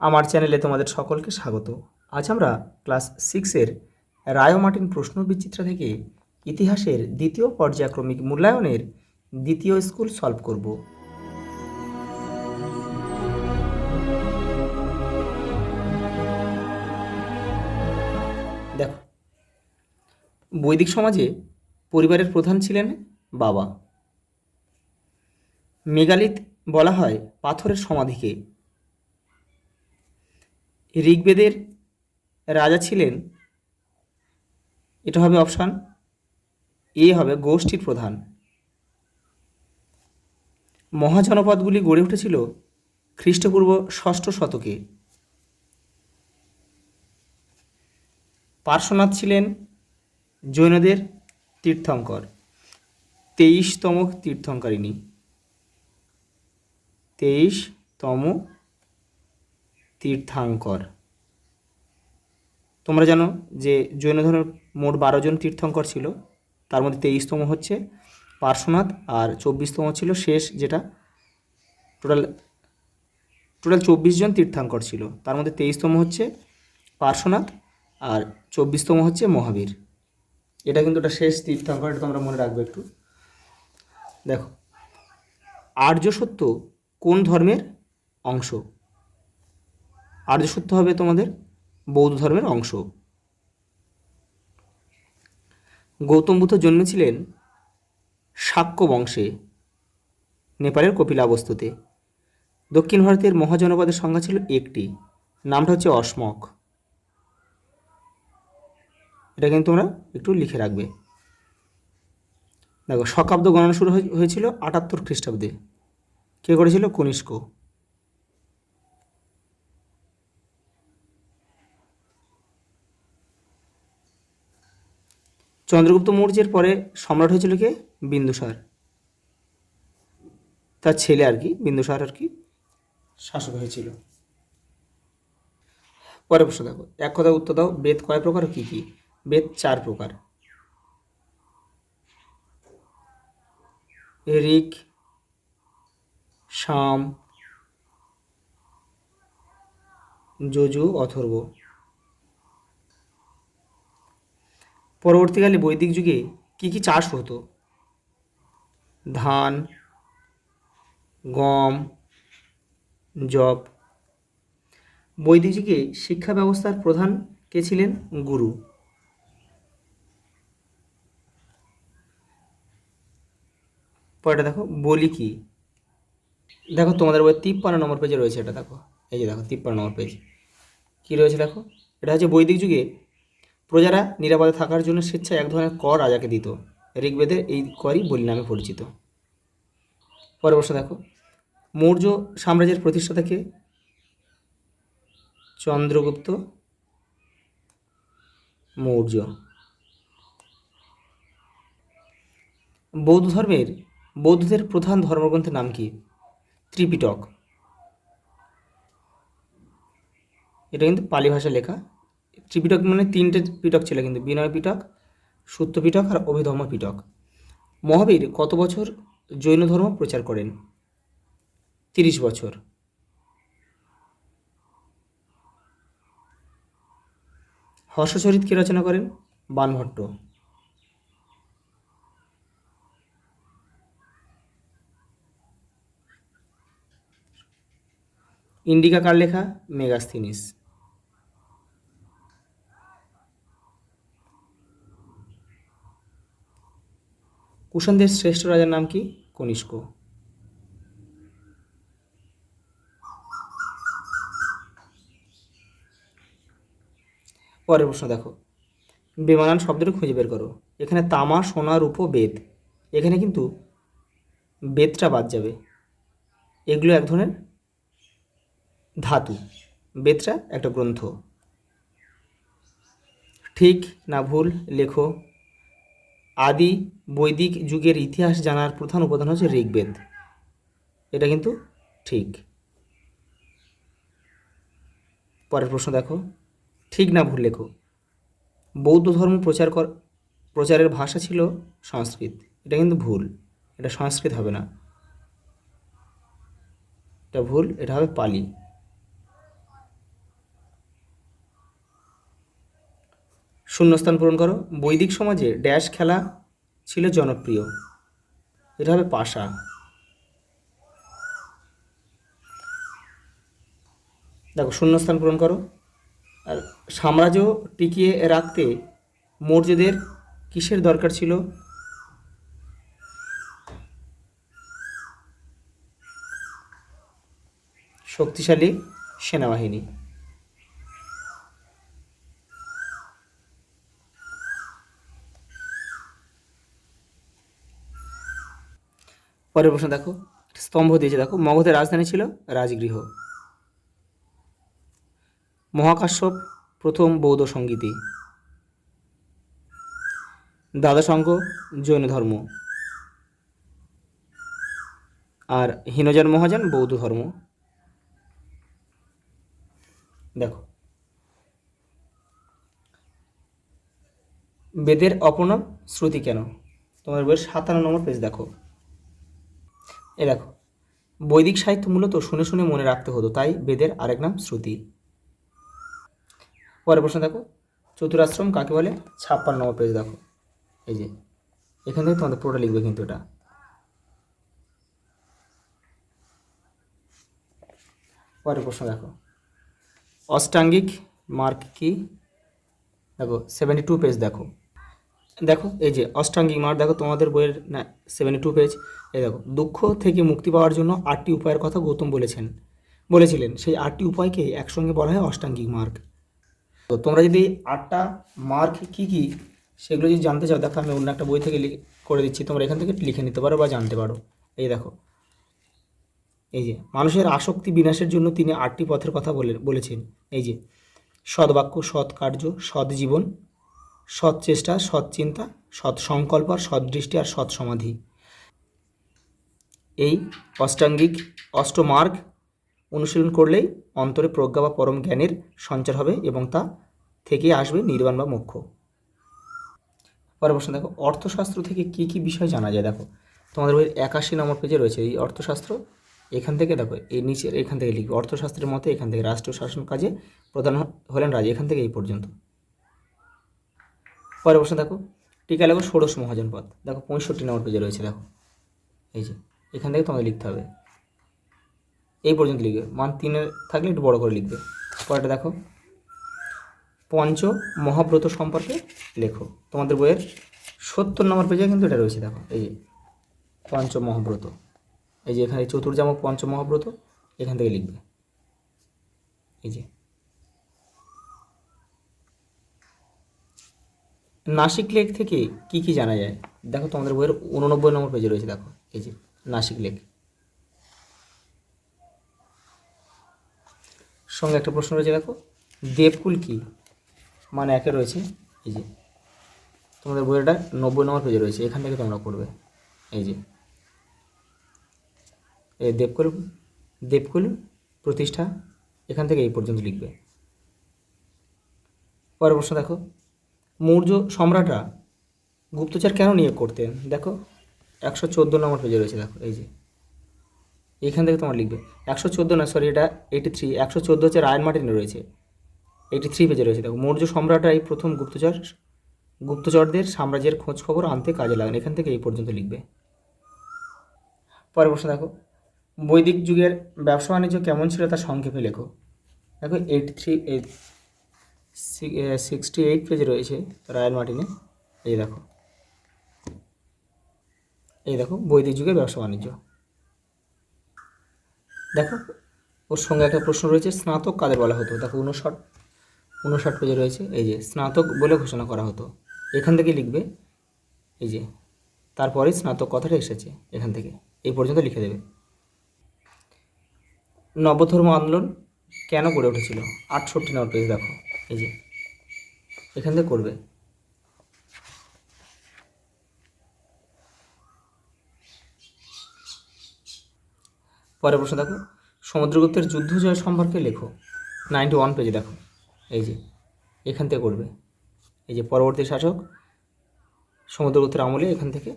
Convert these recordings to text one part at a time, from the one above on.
আমার চ্যানেলে তোমাদের সকলকে স্বাগত। আজ আমরা ক্লাস 6-এর রায় ও মার্টিন প্রশ্নবিচিত্রা থেকে ইতিহাসের দ্বিতীয় পর্যায়ক্রমিক মূল্যায়নের দ্বিতীয় স্কুল সলভ করব। দেখো, বৈদিক সমাজে পরিবারের প্রধান ছিলেন বাবা। মেগালিথ বলা হয় পাথরের সমাধিকে। ঋগ্বেদের রাজা ছিলেন, এটা হবে অপশান এ, হবে গোষ্ঠীর প্রধান। মহাজনপদগুলি গড়ে উঠেছিল খ্রিস্টপূর্ব 6ষ্ঠ শতকে। পার্শ্বনাথ ছিলেন জৈনদের তীর্থঙ্কর, 23তম তীর্থঙ্করিণী, 23তম তীর্থাঙ্কর। তোমরা জানো যে জৈন ধর্মের মোট 12 জন তীর্থঙ্কর ছিল, তার মধ্যে 23তম হচ্ছে পার্শ্বনাথ, আর 24তম ছিল শেষ, যেটা টোটাল 24 জন তীর্থাঙ্কর ছিল। তার মধ্যে 23তম হচ্ছে পার্শ্বনাথ আর 24তম হচ্ছে মহাবীর। এটা কিন্তু একটা শেষ তীর্থাঙ্কর, এটা তোমরা মনে রাখবে একটু। দেখো, আর্য সত্য কোন ধর্মের অংশ? আর্য সত্য হবে তোমাদের বৌদ্ধ ধর্মের অংশ। গৌতম বুদ্ধ জন্মেছিলেন শাক্য বংশে, নেপালের কপিলাবস্তুতে। দক্ষিণ ভারতের মহাজনপদের সংখ্যা ছিল একটি, নামটা হচ্ছে অসমক। এটা কিন্তু তোমরা একটু লিখে রাখবে। দেখো, শকাব্দ গণনা শুরু হয়েছিল 78 খ্রিস্টাব্দে। কে করেছিল? কনিষ্ক। চন্দ্রগুপ্ত মৌর্যের পরে সম্রাট হয়েছিল কে? বিন্দুসার। তার ছেলে আর কি, বিন্দুসার আর কি শাসক হয়েছিল। পরে প্রশ্ন দেখো, এক কথা উত্তর দাও, বেদ কয় প্রকার ও কী কী? বেদ 4 প্রকার। ঋক, সাম, যজু, অথর্ব। পরবর্তীকালে বৈদিক যুগে কি কি চাষ হতো? ধান, গম, যব। বৈদিক যুগে শিক্ষা ব্যবস্থার প্রধান কে ছিলেন? গুরু। পরেটা দেখো, বলি কি? দেখো, তোমাদের বই 53 নম্বর পেজে রয়েছে এটা। দেখো, এই যে দেখো 53 নম্বর পেজ কী রয়েছে দেখো। এটা হচ্ছে বৈদিক যুগে প্রজারা নিরাপদে থাকার জন্য স্বেচ্ছায় এক ধরনের কর রাজাকে দিত। ঋগ্বেদের এই করই বলি নামে পরিচিত। পরের প্রশ্ন দেখো, মৌর্য সাম্রাজ্যের প্রতিষ্ঠাতা কে? চন্দ্রগুপ্ত মৌর্য। বৌদ্ধদের প্রধান ধর্মগ্রন্থের নাম কি? ত্রিপিটক। এটা কিন্তু পালি ভাষায় লেখা। ত্রিপিটক মানে 3টে পিটক ছিল কিন্তু, বিনয় পিটক, সূত্র পিটক আর অভিধম্ম পিটক। মহাবীর কত বছর জৈন ধর্ম প্রচার করেন? 30 বছর। হর্ষচরিত কে রচনা করেন? বাণভট্ট। ইন্ডিকা কার লেখা? মেগাস্থিনিস। কুষাণদের শ্রেষ্ঠ রাজার নাম কি? কনিষ্ক। পরের প্রশ্ন দেখো, বেমানান শব্দটা খুঁজে বের করো। এখানে তামা, সোনা, রূপো, বেদ, এখানে কিন্তু বেদটা বাদ যাবে। এগুলো এক ধরনের ধাতু, বেদটা একটা গ্রন্থ। ঠিক না ভুল লেখো। আদি বৈদিক যুগের ইতিহাস জানার প্রধান উপাদান হচ্ছে ঋগ্বেদ। এটা কিন্তু ঠিক। পরের প্রশ্ন দেখো, ঠিক না ভুল লেখো। বৌদ্ধ ধর্ম প্রচারের ভাষা ছিল সংস্কৃত। এটা কিন্তু ভুল, এটা সংস্কৃত হবে না, এটা ভুল, এটা হবে পালি। শূন্যস্থান পূরণ করো। বৈদিক সমাজে ড্যাশ খেলা ছিল জনপ্রিয়, এটা হবে পাশা। দেখো শূন্যস্থান পূরণ করো। আর সাম্রাজ্য টিকিয়ে রাখতে মৌর্যদের কিসের দরকার ছিল? শক্তিশালী সেনাবাহিনী। পরের প্রশ্ন দেখো, স্তম্ভ দিয়েছে দেখো, মগধের রাজধানী ছিল রাজগৃহ। মহাকাশ্যপ প্রথম বৌদ্ধ সঙ্গীতি। দ্বাদশাঙ্গ জৈন ধর্ম, আর হীনযান মহাযান বৌদ্ধ ধর্ম। দেখো বেদের অপনাম শ্রুতি কেন? তোমার বইয়ের 57 নম্বর পেজ দেখো। এ দেখো, বৈদিক সাহিত্য মূলত শুনে শুনে মনে রাখতে হতো, তাই বেদের আরেক নাম শ্রুতি। পরের প্রশ্ন দেখো, চতুরাশ্রম কাকে বলে? 56 নম্বর পেজ দেখো। এই যে এখান থেকে তোমাদের পুরোটা লিখবে কিন্তু এটা। পরের প্রশ্ন দেখো, অষ্টাঙ্গিক মার্গ কি? দেখো 72 পেজ দেখো। দেখো এই যে অষ্টাঙ্গিক মার্গ, দেখো তোমাদের বইয়ের 72 পেজ। এই দেখো, দুঃখ থেকে মুক্তি পাওয়ার জন্য 8টি উপায়ের কথা গৌতম বলেছিলেন। সেই 8টি উপায়কে একসঙ্গে বলা হয় অষ্টাঙ্গিক মার্গ। তো তোমরা যদি 8টা মার্গ কী কী সেগুলো যদি জানতে চাও, দেখো আমি অন্য একটা বই থেকে করে দিচ্ছি, তোমরা এখান থেকে লিখে নিতে পারো বা জানতে পারো। এই দেখো, এই যে মানুষের আসক্তি বিনাশের জন্য তিনি 8টি পথের কথা বলেছেন। এই যে সদ্বাক্য, সৎ কার্য, সৎ জীবন, সৎ চেষ্টা, সৎ চিন্তা, সৎ সংকল্প, আর সৎ দৃষ্টি, আর সৎ সমাধি। এই অষ্টাঙ্গিক অষ্টমার্গ অনুশীলন করলেই অন্তরে প্রজ্ঞা বা পরম জ্ঞানের সঞ্চার হবে এবং তা থেকে আসবে নির্বাণ বা মোক্ষ। পরের প্রশ্ন দেখো, অর্থশাস্ত্র থেকে কি কি বিষয় জানা যায়? দেখো তোমাদের বইয়ের 81 নম্বর পেজে রয়েছে এই অর্থশাস্ত্র। এখান থেকে দেখো এই নিচের এখান থেকে লিখবে অর্থশাস্ত্রের মতে, এখান থেকে রাষ্ট্রীয় শাসন কাজে প্রধান হলেন রাজা, এখান থেকে এই পর্যন্ত। পরের প্রশ্ন দেখো, টিকা লেখো ষোড়শ মহাজনপদ। দেখো 65 নম্বর পেজে রয়েছে। দেখো এই যে এখান থেকে তোমাদের লিখতে হবে, এই পর্যন্ত লিখবে, মান 3 থাকলে একটু বড় করে লিখবে। পরেরটা দেখো, পঞ্চ মহাব্রত সম্পর্কে লেখো। তোমাদের বইয়ের 70 নম্বর পেজে কিন্তু এটা রয়েছে। দেখো এই যে পঞ্চ মহাব্রত, এই যে এখানে চতুর্জাম পঞ্চ মহাব্রত, এখান থেকে লিখবে। এই যে নাসিক লেক থেকে কি কি জানা যায়? দেখো তোমাদের বইয়ের 89 নম্বর পেজে রয়েছে। দেখো এই যে নাসিক লেক। সঙ্গে একটা প্রশ্ন রয়েছে, দেখো দেবকুল কি? মানে একে রয়েছে। এই যে তোমাদের বইটা 90 নম্বর পেজে রয়েছে, এখান থেকে তোমরা করবে। এই যে এই দেবকুল প্রতিষ্ঠা, এখান থেকে এই পর্যন্ত লিখবে। পরের প্রশ্ন দেখো, মৌর্য সম্রাটরা গুপ্তচর কেন নিয়োগ করতেন? দেখো 114 নম্বর পেজে রয়েছে। দেখো এই যে এখান থেকে তোমার লিখবে। 114 না, সরি এটা 83, 114 হচ্ছে রায়ন মার্টিনে রয়েছে, 83 পেজে রয়েছে। দেখো মৌর্য সম্রাটরা এই প্রথম গুপ্তচরদের সাম্রাজ্যের খোঁজ খবর আনতে কাজে লাগান, এখান থেকে এই পর্যন্ত লিখবে। পরের প্রশ্ন দেখো, বৈদিক যুগের ব্যবসা বাণিজ্য কেমন ছিল তা সংক্ষেপে লেখো। দেখো 68 পেজে রয়েছে রায়ন মার্টিনে। এই দেখো বৈদিক যুগের ব্যবসা বাণিজ্য। দেখো ওর সঙ্গে একটা প্রশ্ন রয়েছে, স্নাতক কাদের বলা হতো? দেখো 59 পেজে রয়েছে। এই যে স্নাতক বলে ঘোষণা করা হতো, এখান থেকে লিখবে। এই যে তারপরে স্নাতক কথাটা এসেছে, এখান থেকে এই পর্যন্ত লিখে দেবে। নবধর্ম আন্দোলন কেন গড়ে উঠেছিল? 68 নম্বর পেজ দেখো। এই যে এখান থেকে করবে। পরের প্রশ্ন দেখো, সমুদ্রগুপ্তের যুদ্ধ জয় সম্পর্কে লেখো। 91 পেজে দেখো। এই যে এখান থেকে করবে। এই যে পরবর্তী শাসক সমুদ্রগুপ্তের আমলে, এখান থেকে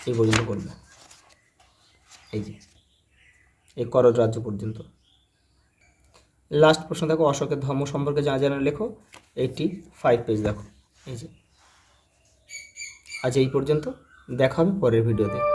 এই পর্যন্ত করবে। এই যে এই করজ রাজ্য পর্যন্ত। লাস্ট প্রশ্ন দেখো, অশোকের ধর্ম সম্পর্কে যা জানা লেখো। 85 পেজ দেখো। এই যে আজ এই পর্যন্ত, দেখা হবে পরের ভিডিওতে।